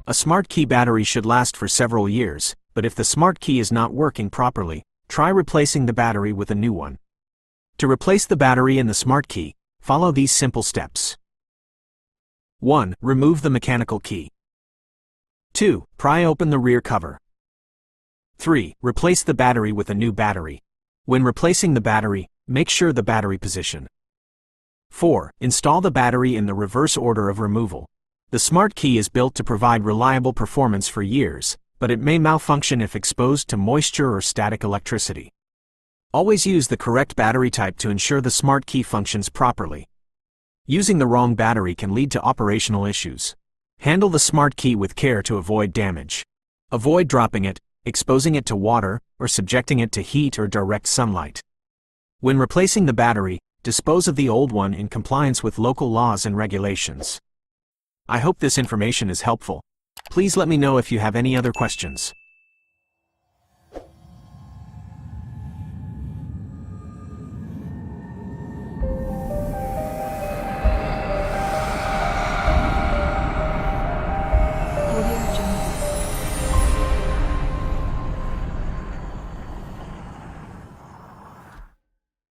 A smart key battery should last for several years, but if the smart key is not working properly, try replacing the battery with a new one. To replace the battery in the smart key, follow these simple steps. 1. Remove the mechanical key. 2. Pry open the rear cover. 3. Replace the battery with a new battery. When replacing the battery, make sure the battery position. 4. Install the battery in the reverse order of removal. The smart key is built to provide reliable performance for years, but it may malfunction if exposed to moisture or static electricity. Always use the correct battery type to ensure the smart key functions properly. Using the wrong battery can lead to operational issues. Handle the smart key with care to avoid damage. Avoid dropping it, exposing it to water, or subjecting it to heat or direct sunlight. When replacing the battery, dispose of the old one in compliance with local laws and regulations. I hope this information is helpful. Please let me know if you have any other questions.